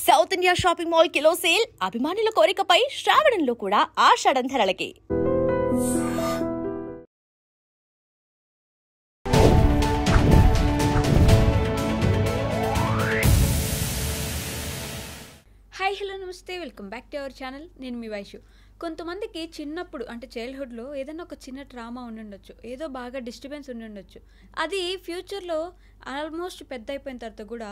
South India shopping mall kilo sale అభిమానుల కోరికపై శ్రావణంలో కూడా ఆషాఢం ధరలకి. Hi hello నమస్తే, welcome back to our channel. నేను మీ వైషు. కొంతమందికి చిన్నప్పుడు అంటే చైల్డ్హుడ్లో ఏదైనా ఒక చిన్న ట్రామా ఉండుండొచ్చు, ఏదో బాగా డిస్టర్బెన్స్ ఉండుండొచ్చు. అది ఫ్యూచర్లో ఆల్మోస్ట్ పెద్ద అయిపోయిన తర్వాత కూడా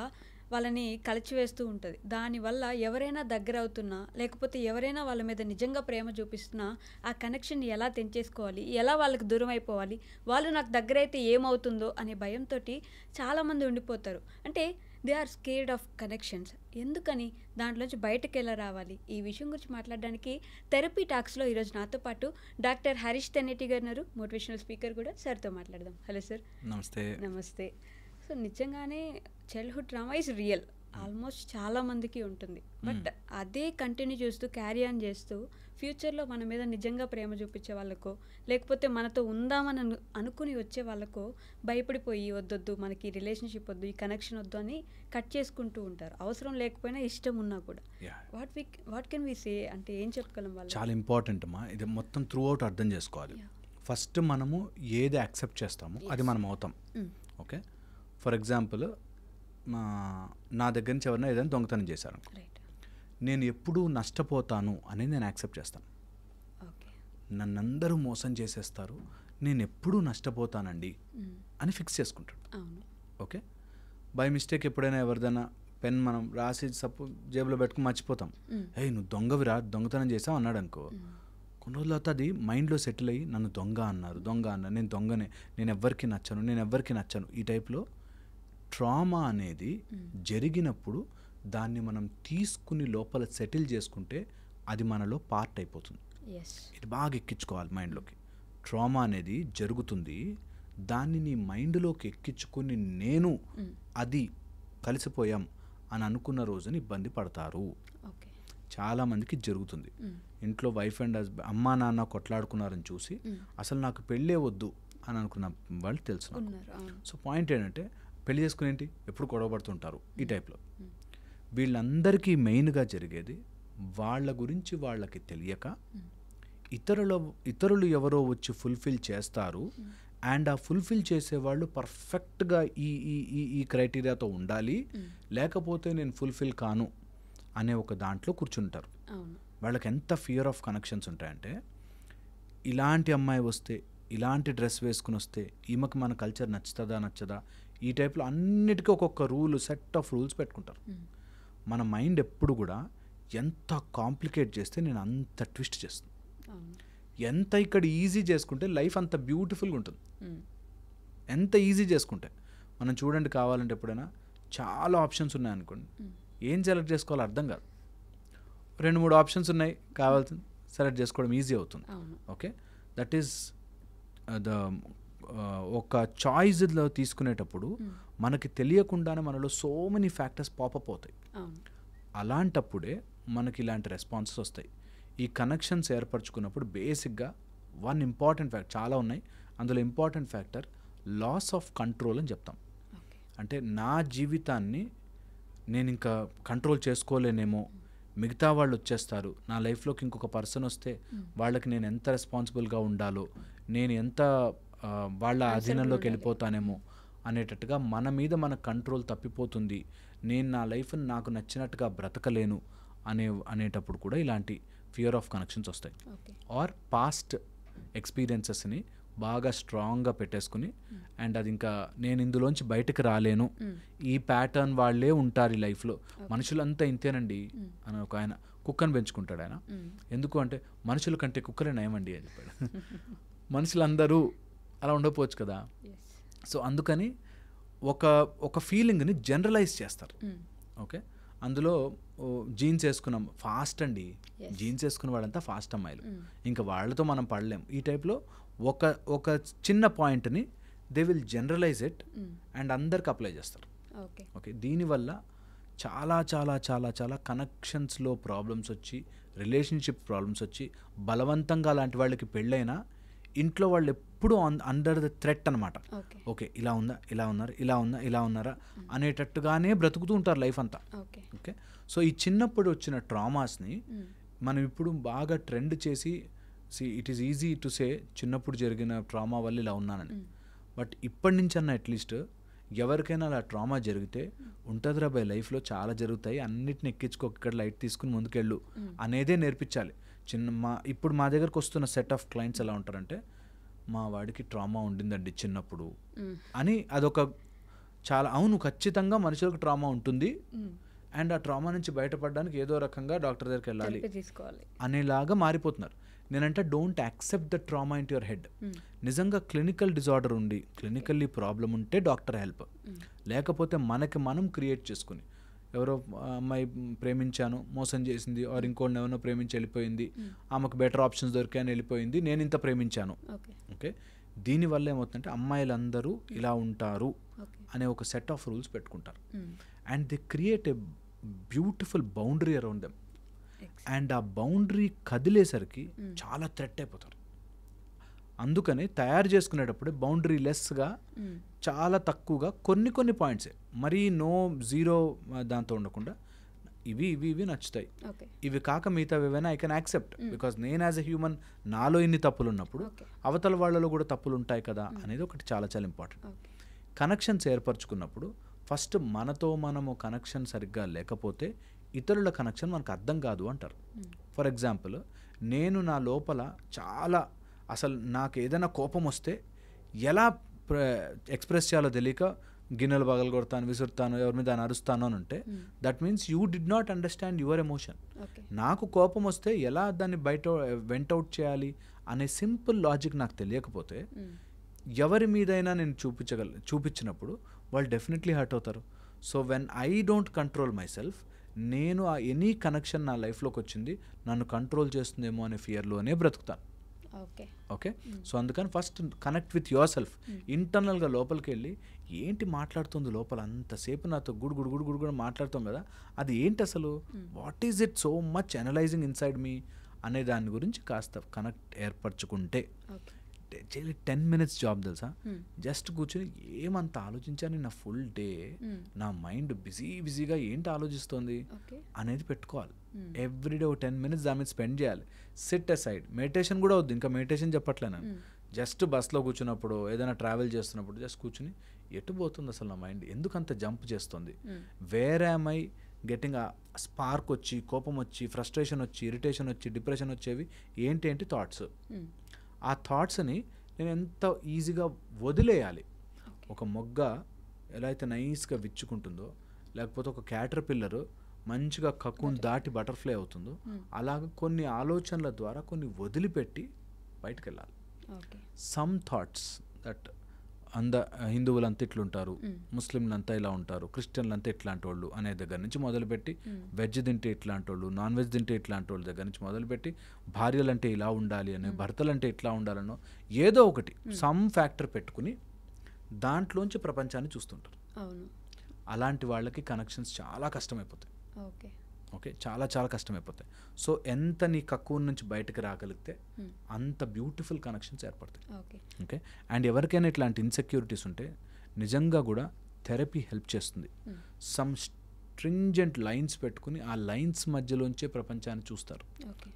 వాళ్ళని కలిచివేస్తూ ఉంటుంది. దానివల్ల ఎవరైనా దగ్గర అవుతున్నా, లేకపోతే ఎవరైనా వాళ్ళ మీద నిజంగా ప్రేమ చూపిస్తున్నా ఆ కనెక్షన్ ఎలా తెంచేసుకోవాలి, ఎలా వాళ్ళకి దూరం అయిపోవాలి, వాళ్ళు నాకు దగ్గర అయితే ఏమవుతుందో అనే భయంతో చాలామంది ఉండిపోతారు. అంటే they are scared of connections. ఎందుకని, దాంట్లోంచి బయటకు ఎలా రావాలి, ఈ విషయం గురించి మాట్లాడడానికి థెరపీ టాక్స్లో ఈరోజు నాతో పాటు డాక్టర్ హరీష్ తెన్నేటి గారు ఉన్నారు, మోటివేషనల్ స్పీకర్ కూడా. సార్తో మాట్లాడదాం. Hello sir. నమస్తే. నమస్తే. సో నిజంగానే childhood trauma is real, almost చాలామందికి ఉంటుంది. బట్ అదే కంటిన్యూ చేస్తూ క్యారీ ఆన్ చేస్తూ ఫ్యూచర్లో మన మీద నిజంగా ప్రేమ చూపించే వాళ్ళకో, లేకపోతే మనతో ఉందామని అనుకుని వచ్చే వాళ్ళకో భయపడిపోయి వద్దొద్దు, మనకి రిలేషన్షిప్ వద్దు, ఈ కనెక్షన్ వద్దు అని కట్ చేసుకుంటూ ఉంటారు. అవసరం లేకపోయినా ఇష్టం ఉన్నా కూడా. వాట్ కెన్ వి సే, అంటే ఏం చెప్పగలం వాళ్ళు? చాలా ఇంపార్టెంట్ అమ్మా, ఇది మొత్తం త్రూ అవుట్ అర్థం చేసుకోవాలి. ఫస్ట్ మనము ఏది యాక్సెప్ట్ చేస్తామో అది మనం అవుతాం. ఓకే, ఫర్ ఎగ్జాంపుల్ నా దగ్గర నుంచి ఎవరైనా ఏదైనా దొంగతనం చేశారు, నేను ఎప్పుడూ నష్టపోతాను అనేది నేను యాక్సెప్ట్ చేస్తాను. నన్ను అందరూ మోసం చేసేస్తారు, నేను ఎప్పుడూ నష్టపోతానండి అని ఫిక్స్ చేసుకుంటాడు. ఓకే, బై మిస్టేక్ ఎప్పుడైనా ఎవరిదైనా పెన్ మనం రాసి జేబులో పెట్టుకుని మర్చిపోతాం, ఏయ్ నువ్వు దొంగవిరా, దొంగతనం చేసావు అన్నాడు అనుకో, కొన్ని రోజుల తర్వాత అది మైండ్లో సెటిల్ అయ్యి నన్ను దొంగ అన్నారు, నేను దొంగనే, నేను ఎవ్వరికి నచ్చను, ఈ టైప్లో ట్రామా అనేది జరిగినప్పుడు దాన్ని మనం తీసుకుని లోపల సెటిల్ చేసుకుంటే అది మనలో పార్ట్ అయిపోతుంది. ఇది బాగా ఎక్కించుకోవాలి మైండ్లోకి. ట్రామా అనేది జరుగుతుంది, దాన్ని నీ మైండ్లోకి ఎక్కించుకుని నేను అది కలిసిపోయాం అని అనుకున్న రోజున ఇబ్బంది పడతారు. చాలామందికి జరుగుతుంది. ఇంట్లో వైఫ్ అండ్ హస్బెండ్, అమ్మా నాన్న కొట్లాడుకున్నారని చూసి అసలు నాకు పెళ్ళే వద్దు అని అనుకున్న వాళ్ళు తెలుసు. సో పాయింట్ ఏంటంటే, పెళ్లి చేసుకుని ఏంటి ఎప్పుడు గొడవ పడుతుంటారు ఈ టైప్లో. వీళ్ళందరికీ మెయిన్గా జరిగేది వాళ్ళ గురించి వాళ్ళకి తెలియక ఇతరులు ఎవరో వచ్చి ఫుల్ఫిల్ చేస్తారు, అండ్ ఆ ఫుల్ఫిల్ చేసేవాళ్ళు పర్ఫెక్ట్గా ఈ క్రైటీరియాతో ఉండాలి, లేకపోతే నేను ఫుల్ఫిల్ కాను అనే ఒక దాంట్లో కూర్చుంటారు. వాళ్ళకి ఎంత ఫియర్ ఆఫ్ కనెక్షన్స్ ఉంటాయంటే, ఇలాంటి అమ్మాయి వస్తే, ఇలాంటి డ్రెస్ వేసుకుని వస్తే ఈమెకి మన కల్చర్ నచ్చదా, ఈ టైప్లో అన్నిటికీ ఒక్కొక్క సెట్ ఆఫ్ రూల్స్ పెట్టుకుంటారు. మన మైండ్ ఎప్పుడు కూడా ఎంత కాంప్లికేట్ చేస్తే నేను అంత ట్విస్ట్ చేస్తాను. ఎంత ఇక్కడ ఈజీ చేసుకుంటే లైఫ్ అంత బ్యూటిఫుల్గా ఉంటుంది. ఎంత ఈజీ చేసుకుంటే మనం చూడండి, కావాలంటే ఎప్పుడైనా చాలా ఆప్షన్స్ ఉన్నాయనుకోండి, ఏం సెలెక్ట్ చేసుకోవాలో అర్థం కాదు. 2-3 ఆప్షన్స్ ఉన్నాయి, కావాల్సింది సెలెక్ట్ చేసుకోవడం ఈజీ అవుతుంది. ఓకే, దట్ ఈస్ ఒక చాయిస్లో తీసుకునేటప్పుడు మనకి తెలియకుండానే మనలో సో మెనీ ఫ్యాక్టర్స్ పాపప్ అవుతాయి. అలాంటప్పుడే మనకి ఇలాంటి రెస్పాన్సెస్ వస్తాయి. ఈ కనెక్షన్స్ ఏర్పరచుకున్నప్పుడు బేసిక్గా వన్ ఇంపార్టెంట్ ఫ్యాక్టర్, చాలా ఉన్నాయి, అందులో important factor loss of control అని చెప్తాం. అంటే నా జీవితాన్ని నేను ఇంకా కంట్రోల్ చేసుకోలేనేమో, మిగతా వాళ్ళు వచ్చేస్తారు నా లైఫ్లోకి, ఇంకొక పర్సన్ వస్తే వాళ్ళకి నేను ఎంత రెస్పాన్సిబుల్గా ఉండాలో, నేను ఎంత వాళ్ళ అధీనంలోకి వెళ్ళిపోతానేమో అనేటట్టుగా మన మీద మన కంట్రోల్ తప్పిపోతుంది, నేను నా లైఫ్ని నాకు నచ్చినట్టుగా బ్రతకలేను అనేటప్పుడు కూడా ఇలాంటి ఫియర్ ఆఫ్ కనెక్షన్స్ వస్తాయి. ఆర్ పాస్ట్ ఎక్స్పీరియన్సెస్ని బాగా స్ట్రాంగ్గా పెట్టేసుకుని, అండ్ అది ఇంకా నేను ఇందులోంచి బయటకు రాలేను, ఈ ప్యాటర్న్ వాళ్ళే ఉంటారు ఈ లైఫ్లో, మనుషులంతా ఇంతేనండి అని ఒక ఆయన కుక్కను పెంచుకుంటాడు. ఆయన ఎందుకు అంటే, మనుషుల కంటే కుక్కలే నయమండి అని చెప్పాడు. మనుషులందరూ అలా ఉండకపోవచ్చు కదా. సో అందుకని ఒక ఫీలింగ్ని జనరలైజ్ చేస్తారు. ఓకే, అందులో జీన్స్ వేసుకున్నాం ఫాస్ట్ అండి, జీన్స్ వేసుకున్న వాళ్ళంతా ఫాస్ట్ అమ్మాయిలు, ఇంకా వాళ్ళతో మనం పడలేం, ఈ టైప్లో ఒక చిన్న పాయింట్ని they will generalize it and అందరికి అప్లై చేస్తారు. ఓకే, దీనివల్ల చాలా చాలా చాలా చాలా కనెక్షన్స్లో ప్రాబ్లమ్స్ వచ్చి, రిలేషన్షిప్ ప్రాబ్లమ్స్ వచ్చి, బలవంతంగా లాంటి వాళ్ళకి పెళ్ళైనా ఇంట్లో వాళ్ళు ఎప్పుడూ అండర్ ద థ్రెట్ అనమాట. ఓకే. ఓకే ఇలా ఉందా, ఇలా ఉన్నారు, ఇలా ఉన్నారా అనేటట్టుగానే బ్రతుకుతూ ఉంటారు లైఫ్ అంతా. ఓకే. ఓకే. సో ఈ చిన్నప్పుడు వచ్చిన ట్రామాస్ని మనం ఇప్పుడు బాగా ట్రెండ్ చేసి it is easy to say చిన్నప్పుడు జరిగిన ట్రామా వల్ల ఇలా ఉన్నానని. బట్ ఇప్పటి నుంచి అన్న అట్లీస్ట్ ఎవరికైనా అలా ట్రామా జరిగితే ఉంటుందిరా బై లైఫ్లో చాలా జరుగుతాయి, అన్నిటిని ఎక్కించుకో, ఇక్కడ లైట్ తీసుకుని ముందుకెళ్ళు అనేదే నేర్పించాలి. ఇప్పుడు మా దగ్గరకు వస్తున్న సెట్ ఆఫ్ క్లయింట్స్ ఎలా ఉంటారంటే, మా వాడికి ట్రామా ఉండిందండి చిన్నప్పుడు అని. అదొక చాలా అవును, ఖచ్చితంగా మనుషులకు ట్రామా ఉంటుంది అండ్ ఆ ట్రామా నుంచి బయటపడడానికి ఏదో రకంగా డాక్టర్ దగ్గరికి వెళ్ళాలి అనేలాగా మారిపోతున్నారు. నేనంటే don't accept the trauma in your head. నిజంగా క్లినికల్ డిజార్డర్ ఉండి క్లినికల్లీ ప్రాబ్లం ఉంటే డాక్టర్ హెల్ప్, లేకపోతే మనకి మనం క్రియేట్ చేసుకుని ఎవరో అమ్మాయి ప్రేమించాను మోసం చేసింది, ఆర్ ఇంకోళ్ళని ఎవరినో ప్రేమించి వెళ్ళిపోయింది, ఆమెకు బెటర్ ఆప్షన్స్ దొరికాయని వెళ్ళిపోయింది, నేను ఇంత ప్రేమించాను. ఓకే. దీనివల్ల ఏమవుతుందంటే అమ్మాయిలందరూ ఇలా ఉంటారు అనే ఒక సెట్ ఆఫ్ రూల్స్ పెట్టుకుంటారు and they create a beautiful boundary around them. And ఆ బౌండరీ కదిలేసరికి చాలా థ్రెట్ అయిపోతారు. అందుకని తయారు చేసుకునేటప్పుడు బౌండరీ లెస్గా చాలా తక్కువగా కొన్ని పాయింట్సే, మరీ నో జీరో దాంతో ఉండకుండా ఇవి నచ్చుతాయి, ఇవి కాక మిగతా ఏవైనా ఐ కెన్ యాక్సెప్ట్ బికాస్ నేను యాజ్ ఎ హ్యూమన్ నాలో ఇన్ని తప్పులు ఉన్నప్పుడు అవతల వాళ్ళలో కూడా తప్పులు ఉంటాయి కదా అనేది ఒకటి చాలా చాలా ఇంపార్టెంట్. కనెక్షన్స్ ఏర్పరచుకున్నప్పుడు ఫస్ట్ మనతో మనము కనెక్షన్ సరిగ్గా లేకపోతే ఇతరుల కనెక్షన్ మనకు అర్థం కాదు అంటారు. ఫర్ ఎగ్జాంపుల్, నేను నా లోపల చాలా అసలు నాకు ఏదైనా కోపం వస్తే ఎలా ఎక్స్ప్రెస్ చేయాలో తెలియక గిన్నెలు పగలు కొడతాను, విసురుతాను, ఎవరి మీద అరుస్తాను అని అంటే that means you did not understand your emotion. నాకు కోపం వస్తే ఎలా దాన్ని వెంటౌట్ చేయాలి అనే సింపుల్ లాజిక్ నాకు తెలియకపోతే ఎవరి మీదైనా నేను చూపించినప్పుడు వాళ్ళు డెఫినెట్లీ హర్ట్ అవుతారు. So when I don't control my self, నేను ఆ ఎనీ కనెక్షన్ నా లైఫ్లోకి వచ్చింది నన్ను కంట్రోల్ చేస్తుందేమో అనే ఫియర్లోనే బ్రతుకుతాను. ఓకే. సో అందుకని first connect with your self. ఇంటర్నల్గా లోపలికి వెళ్ళి ఏంటి మాట్లాడుతుంది లోపల, అంతసేపు నాతో గుడు మాట్లాడుతాం కదా, అది ఏంటి అసలు, what is it so much analysing inside me అనే దాని గురించి కాస్త కనెక్ట్ ఏర్పరచుకుంటే 10 minutes జాబ్ తెలుసా. జస్ట్ కూర్చొని ఏమంత ఆలోచించాను నా ఫుల్ డే, నా మైండ్ బిజీగా ఏంటి ఆలోచిస్తోంది అనేది పెట్టుకోవాలి. ఎవ్రీడే 10 minutes దాని మీద స్పెండ్ చేయాలి. SIT aside. మెడిటేషన్ కూడా వద్దు, ఇంకా మెడిటేషన్ చెప్పట్లే నేను. జస్ట్ బస్లో కూర్చున్నప్పుడు ఏదైనా ట్రావెల్ చేస్తున్నప్పుడు జస్ట్ కూర్చుని ఎటు పోతుంది అసలు నా మైండ్, ఎందుకంత జంప్ చేస్తుంది, వేర్ యామ్ ఐ గెటింగ్ ఆ స్పార్క్ వచ్చి, కోపం వచ్చి, ఫ్రస్ట్రేషన్ వచ్చి, ఇరిటేషన్ వచ్చి, డిప్రెషన్ వచ్చేవి ఏంటి థాట్స్. ఆ థాట్స్ని నేను ఎంత ఈజీగా వదిలేయాలి. ఒక మొగ్గ ఎలా అయితే నైస్గా విచ్చుకుంటుందో, లేకపోతే ఒక క్యాటర్ పిల్లర్ మంచిగా కక్కుని దాటి బటర్ఫ్లై అవుతుందో, అలాగ కొన్ని ఆలోచనల ద్వారా కొన్ని వదిలిపెట్టి బయటకు వెళ్ళాలి. సమ్ థాట్స్ దట్ హిందువులంతా ఇట్లుంటారు, ముస్లింలంతా ఇలా ఉంటారు, క్రిస్టియన్లంతా ఇట్లాంటి వాళ్ళు అనే దగ్గర నుంచి మొదలుపెట్టి, వెజ్ తింటే ఇట్లాంటి వాళ్ళు, నాన్ వెజ్ తింటే ఇట్లాంటి వాళ్ళ దగ్గర నుంచి మొదలుపెట్టి, భార్యలంటే ఇలా ఉండాలి అని, భర్తలంటే ఇట్లా ఉండాలనో ఏదో ఒకటి సమ్ ఫ్యాక్టర్ పెట్టుకుని దాంట్లోంచి ప్రపంచాన్ని చూస్తుంటారు. అలాంటి వాళ్ళకి కనెక్షన్స్ చాలా కష్టమైపోతాయి. ఓకే, చాలా చాలా కష్టమైపోతాయి. సో ఎంత నీ కక్కువ నుంచి బయటకు రాగలిగితే అంత బ్యూటిఫుల్ కనెక్షన్స్ ఏర్పడతాయి. ఓకే. అండ్ ఎవరికైనా ఇట్లాంటి ఇన్సెక్యూరిటీస్ ఉంటే నిజంగా కూడా థెరపీ హెల్ప్ చేస్తుంది. సమ్ స్ట్రింజెంట్ లైన్స్ పెట్టుకుని ఆ లైన్స్ మధ్యలోంచే ప్రపంచాన్ని చూస్తారు.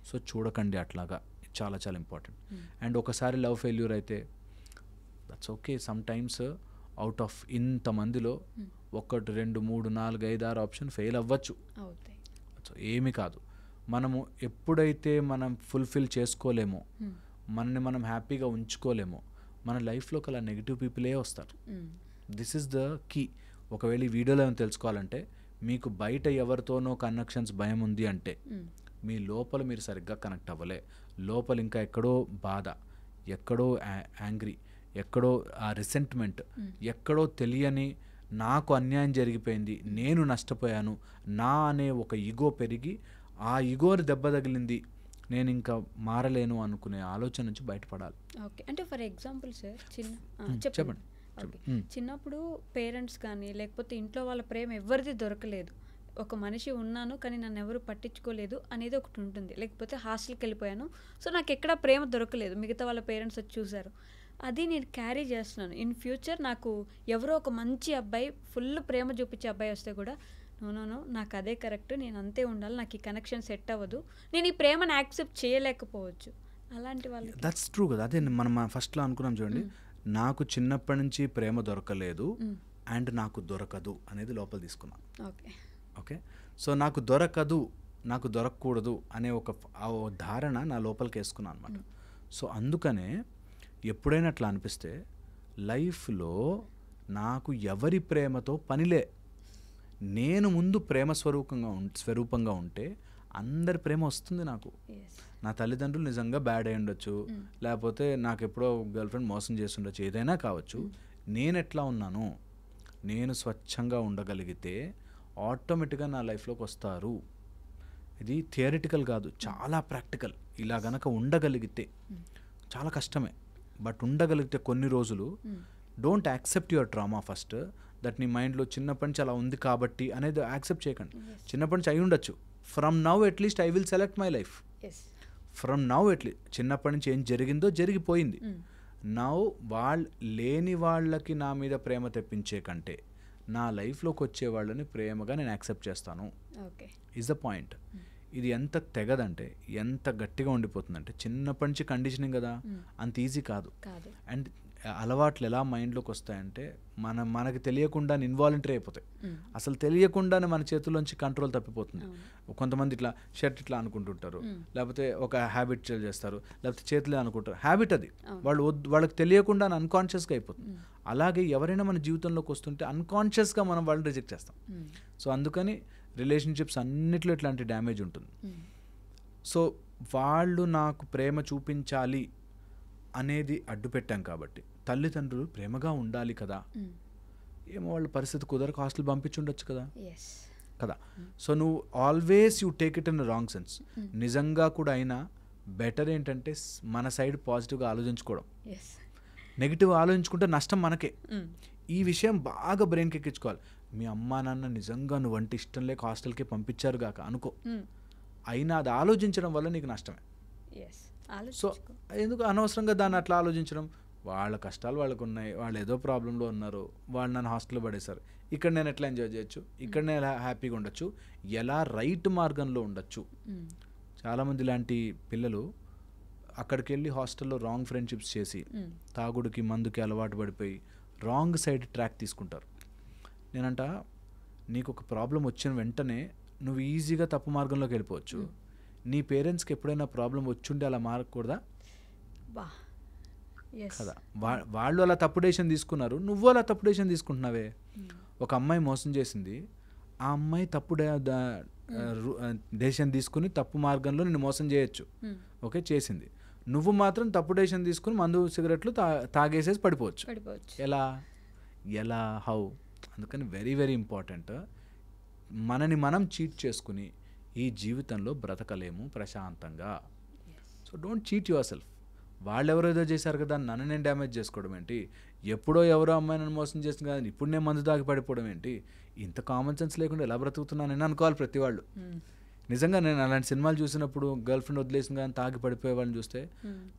సో చూడకండి అట్లాగా, చాలా చాలా ఇంపార్టెంట్. అండ్ ఒకసారి లవ్ ఫెయిల్యూర్ అయితే that's okay. Sometimes out of ఇంతమందిలో 1, 2, 3, 4, 5, 6 ఆప్షన్ ఫెయిల్ అవ్వచ్చు. సో ఏమీ కాదు. మనము ఎప్పుడైతే మనం ఫుల్ఫిల్ చేసుకోలేమో, మనని మనం హ్యాపీగా ఉంచుకోలేమో, మన లైఫ్లోకి అలా నెగిటివ్ పీపులే వస్తారు. This is the key. ఒకవేళ ఈ వీడియోలో ఏమైనా తెలుసుకోవాలంటే, మీకు బయట ఎవరితోనో కనెక్షన్స్ భయం ఉంది అంటే మీ లోపల మీరు సరిగ్గా కనెక్ట్ అవ్వలే. లోపల ఇంకా ఎక్కడో బాధ, ఎక్కడో యాంగ్రీ, ఎక్కడో ఆ రిసెంట్మెంట్, ఎక్కడో తెలియని నాకు అన్యాయం జరిగిపోయింది, నేను నష్టపోయాను, నా అనే ఒక ఈగో పెరిగి ఆ ఈగోని దెబ్బ తగిలింది, నేను ఇంకా మారలేను అనుకునే ఆలోచన నుంచి బయటపడాలి. ఓకే. అంటే ఫర్ ఎగ్జాంపుల్ సార్, చెప్పండి. చిన్నప్పుడు పేరెంట్స్ కానీ లేకపోతే ఇంట్లో వాళ్ళ ప్రేమ ఎవరిది దొరకలేదు, ఒక మనిషి ఉన్నాను కానీ నన్ను ఎవరు పట్టించుకోలేదు అనేది ఒకటి ఉంటుంది. లేకపోతే హాస్టల్కి వెళ్ళిపోయాను, సో నాకు ఎక్కడ ప్రేమ దొరకలేదు, మిగతా వాళ్ళ పేరెంట్స్ వచ్చి చూశారు, అది నేను క్యారీ చేస్తున్నాను. ఇన్ ఫ్యూచర్ నాకు ఎవరో ఒక మంచి అబ్బాయి, ఫుల్ ప్రేమ చూపించే అబ్బాయి వస్తే కూడా నో నాకు అదే కరెక్ట్, నేను అంతే ఉండాలి, నాకు ఈ కనెక్షన్ సెట్ అవ్వదు, నేను ఈ ప్రేమను యాక్సెప్ట్ చేయలేకపోవచ్చు. అలాంటి వాళ్ళు దట్స్ ట్రూ కదా. అదే మనం ఫస్ట్లో అనుకున్నాం చూడండి, నాకు చిన్నప్పటి నుంచి ప్రేమ దొరకలేదు అండ్ నాకు దొరకదు అనేది లోపల తీసుకున్నాం. ఓకే, సో నాకు దొరకదు, నాకు దొరకకూడదు అనే ఒక ధారణ నా లోపలికి వేసుకున్నాను అనమాట. సో అందుకనే ఎప్పుడైనా అట్లా అనిపిస్తే లైఫ్లో నాకు ఎవరి ప్రేమతో పనిలే, నేను ముందు ప్రేమ స్వరూపంగా ఉంటే అందరి ప్రేమ వస్తుంది నాకు. నా తల్లిదండ్రులు నిజంగా బ్యాడ్ అయి ఉండొచ్చు, లేకపోతే నాకు ఎప్పుడో గర్ల్ ఫ్రెండ్ మోసం చేసి ఉండొచ్చు, ఏదైనా కావచ్చు. నేను ఎట్లా ఉన్నాను, నేను స్వచ్ఛంగా ఉండగలిగితే ఆటోమేటిక్గా నా లైఫ్లోకి వస్తారు. ఇది థియరిటికల్ కాదు, చాలా ప్రాక్టికల్. ఇలా గనక ఉండగలిగితే చాలా కష్టమే, బట్ ఉండగలిగితే కొన్ని రోజులు. Don't accept your trauma first, that నీ మైండ్లో చిన్నప్పటి నుంచి అలా ఉంది కాబట్టి అనేది యాక్సెప్ట్ చేయకండి. చిన్నప్పటి నుంచి అయి ఉండొచ్చు. From now at least I will select my life. From now at least చిన్నప్పటి నుంచి ఏం జరిగిందో జరిగిపోయింది. నౌ లేని వాళ్ళకి నా మీద ప్రేమ తెప్పించే కంటే నా లైఫ్లోకి వచ్చే వాళ్ళని ప్రేమగా నేను యాక్సెప్ట్ చేస్తాను ఈజ్ ద పాయింట్. ఇది ఎంత తెగదంటే, ఎంత గట్టిగా ఉండిపోతుందంటే, చిన్నప్పటి నుంచి కండిషనింగ్ కదా, అంత ఈజీ కాదు. అండ్ అలవాట్లు ఎలా మైండ్లోకి వస్తాయంటే మనకి తెలియకుండా ఇన్వాలంటరీ అయిపోతాయి. అసలు తెలియకుండానే మన చేతుల్లోంచి కంట్రోల్ తప్పిపోతుంది. కొంతమంది ఇట్లా షర్ట్ ఇట్లా అనుకుంటుంటారు, లేకపోతే ఒక హ్యాబిట్ చేస్తారు, లేకపోతే చేతులే అనుకుంటారు. హ్యాబిట్ అది, వాళ్ళకి తెలియకుండా అన్కాన్షియస్గా అయిపోతుంది. అలాగే ఎవరైనా మన జీవితంలోకి వస్తుంటే అన్కాన్షియస్గా మనం వాళ్ళని రిజెక్ట్ చేస్తాం. సో అందుకని రిలేషన్షిప్స్ అన్నిట్లో ఇట్లాంటి డ్యామేజ్ ఉంటుంది. సో వాళ్ళు నాకు ప్రేమ చూపించాలి అనేది అడ్డు పెట్టాం కాబట్టి తల్లిదండ్రులు ప్రేమగా ఉండాలి కదా, ఏమో వాళ్ళ పరిస్థితి కుదరక హాస్టల్ పంపించుండొచ్చు కదా కదా. సో నువ్వు always you take it in wrong sense. నిజంగా కూడా అయినా బెటర్ ఏంటంటే మన సైడ్ పాజిటివ్గా ఆలోచించుకోవడం. నెగిటివ్ ఆలోచించుకుంటే నష్టం మనకే. ఈ విషయం బాగా బ్రెయిన్కి ఎక్కించుకోవాలి. మీ అమ్మా నాన్న నిజంగా నువ్వంటే ఇష్టం లేక హాస్టల్కి పంపించారు గాక అనుకో, అయినా అది ఆలోచించడం వల్ల నీకు నష్టమే. సో ఎందుకు అనవసరంగా దాన్ని అట్లా ఆలోచించడం? వాళ్ళ కష్టాలు వాళ్ళకు ఉన్నాయి, వాళ్ళు ఏదో ప్రాబ్లంలో ఉన్నారు, వాళ్ళు నన్ను హాస్టల్లో పడేశారు, ఇక్కడ నేను ఎట్లా ఎంజాయ్ చేయొచ్చు, ఇక్కడ నేను ఎలా హ్యాపీగా ఉండొచ్చు, ఎలా రైట్ మార్గంలో ఉండొచ్చు. చాలామంది ఇలాంటి పిల్లలు అక్కడికి వెళ్ళి హాస్టల్లో రాంగ్ ఫ్రెండ్షిప్స్ చేసి తాగుడికి మందుకి అలవాటు పడిపోయి రాంగ్ సైడ్ ట్రాక్ తీసుకుంటారు. నేనంట, నీకు ఒక ప్రాబ్లం వచ్చిన వెంటనే నువ్వు ఈజీగా తప్పు మార్గంలోకి వెళ్ళిపోవచ్చు. నీ పేరెంట్స్కి ఎప్పుడైనా ప్రాబ్లం వచ్చుంటే అలా మారకూడదా కదా? వాళ్ళు అలా తప్పు డెసిషన్ తీసుకున్నారు, నువ్వు అలా తప్పు డెసిషన్ తీసుకుంటున్నావే. ఒక అమ్మాయి మోసం చేసింది, ఆ అమ్మాయి తప్పు డెసిషన్ తీసుకుని తప్పు మార్గంలో నిన్ను మోసం చేయొచ్చు, ఓకే చేసింది. నువ్వు మాత్రం తప్పు డెసిషన్ తీసుకుని మందు సిగరెట్లు తాగేసేసి పడిపోవచ్చు. ఎలా హౌ? అందుకని వెరీ వెరీ ఇంపార్టెంట్. మనని మనం చీట్ చేసుకుని ఈ జీవితంలో బ్రతకలేము ప్రశాంతంగా. So don't cheat your self. వాళ్ళు ఎవరో ఏదో చేశారు కదా, నన్ను నేను డ్యామేజ్ చేసుకోవడం ఏంటి? ఎప్పుడో ఎవరో అమ్మాయి నన్ను మోసం చేసింది కదా, ఇప్పుడు నేను మందు తాగి పడిపోవడం ఏంటి? ఇంత కామన్ సెన్స్ లేకుండా ఎలా బ్రతుకుతున్నానని అనుకోవాలి ప్రతి వాళ్ళు. నిజంగా నేను అలాంటి సినిమాలు చూసినప్పుడు గర్ల్ ఫ్రెండ్ వదిలేసింది కానీ తాగి పడిపోయే వాళ్ళని చూస్తే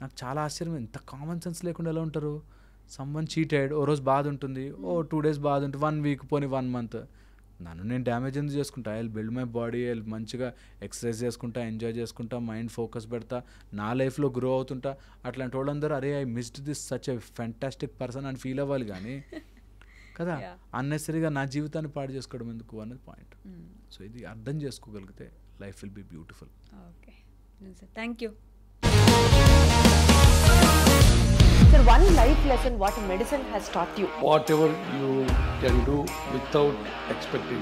నాకు చాలా ఆశ్చర్యం. ఇంత కామన్ సెన్స్ లేకుండా ఎలా ఉంటారు? సమ్వన్ చీటెడ్, ఓ రోజు బాధ ఉంటుంది, 2 days బాధ ఉంటుంది, 1 week పోనీ 1 month. నన్ను నేను డ్యామేజ్ ఎందుకు చేసుకుంటా? I build my body, I మంచిగా ఎక్సర్సైజ్ చేసుకుంటా, ఎంజాయ్ చేసుకుంటా, మైండ్ ఫోకస్ పెడతా, నా లైఫ్లో గ్రో అవుతుంటా. అట్లాంటి వాళ్ళందరూ అరే I missed this such a fantastic person అని ఫీల్ అవ్వాలి కానీ కదా, అన్నెసరీగా నా జీవితాన్ని పాడు చేసుకోవడం ఎందుకు అన్నది పాయింట్. సో ఇది అర్థం చేసుకోగలిగితే life will be beautiful. Okay, thank you. Sir, one life lesson what medicine has taught you. Whatever you can do without expecting.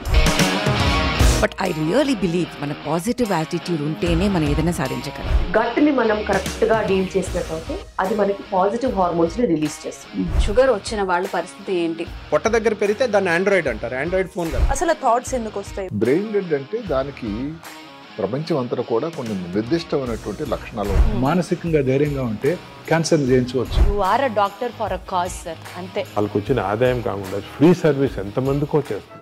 But I really believe మన పాజిటివ్ యాటిట్యూడ్ ఉంటేనే మనం ఏదైనా సాధించగలం. గట్ని మనం కరెక్ట్గా డీల్ చేసినట్లయితే అది మనకి పాజిటివ్ హార్మోన్స్ని రిలీజ్ చేస్తుంది. షుగర్ వచ్చిన వాళ్ళ పరిస్థితి ఏంటి? పొట్ట దగ్గర పెరిగితే దాన్ని ఆండ్రాయిడ్ అంటారు, ఆండ్రాయిడ్ ఫోన్ కదా. అసలు థాట్స్ ఎందుకు వస్తాయి? బ్రెయిన్ డెడ్ అంటే దానికి ప్రపంచం అంతా కూడా కొన్ని నిర్దిష్టమైనటువంటి లక్షణాలు. మానసికంగా ధైర్యంగా ఉంటే క్యాన్సర్ జయించవచ్చు. You are a doctor for a cause, sir. అంతే. వాళ్ళకు వచ్చిన ఆదాయం కాకుండా ఫ్రీ సర్వీస్ ఎంతమందికో చేస్తారు.